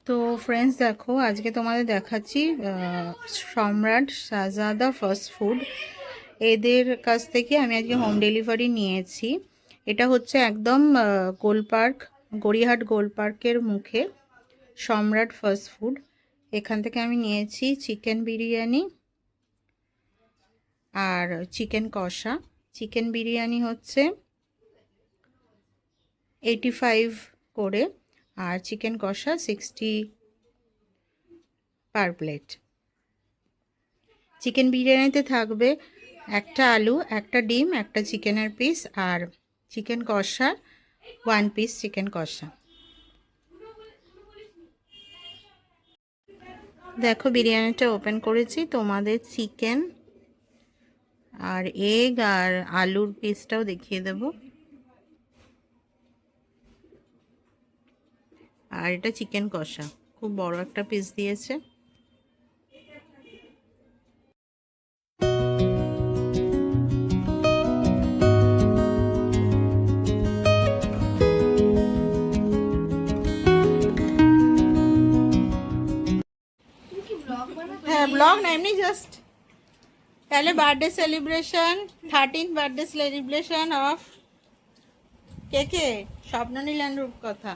তো ফ্রেন্ডস দেখো, আজকে তোমাদের দেখাচ্ছি সম্রাট শাহজাদা ফাস্ট ফুড। এদের কাছ থেকে আমি আজকে হোম ডেলিভারি নিয়েছি। এটা হচ্ছে একদম গোলপার্ক, গড়িয়াহাট গোলপার্কের মুখে সম্রাট ফাস্ট ফুড। এখান থেকে আমি নিয়েছি চিকেন বিরিয়ানি আর চিকেন কষা। চিকেন বিরিয়ানি হচ্ছে 85 করে, আর চিকেন কষা 60 পার প্লেট। চিকেন বিরিয়ানিতে থাকবে একটা আলু, একটা ডিম, একটা চিকেনের পিস, আর চিকেন কষা 1 পিস চিকেন কষা। দেখো বিরিয়ানিটা ওপেন করেছি, তোমাদের চিকেন আর এগ আর আলুর পিসটাও দেখিয়ে দেব। আর এটা চিকেন কষা, খুব বড় একটা পিস দিয়েছে। হ্যাঁ, ব্লগ না, এমনি জাস্ট पहले birthday celebration 13th birthday celebration of के के स्वप्न नीलान रूपकथा।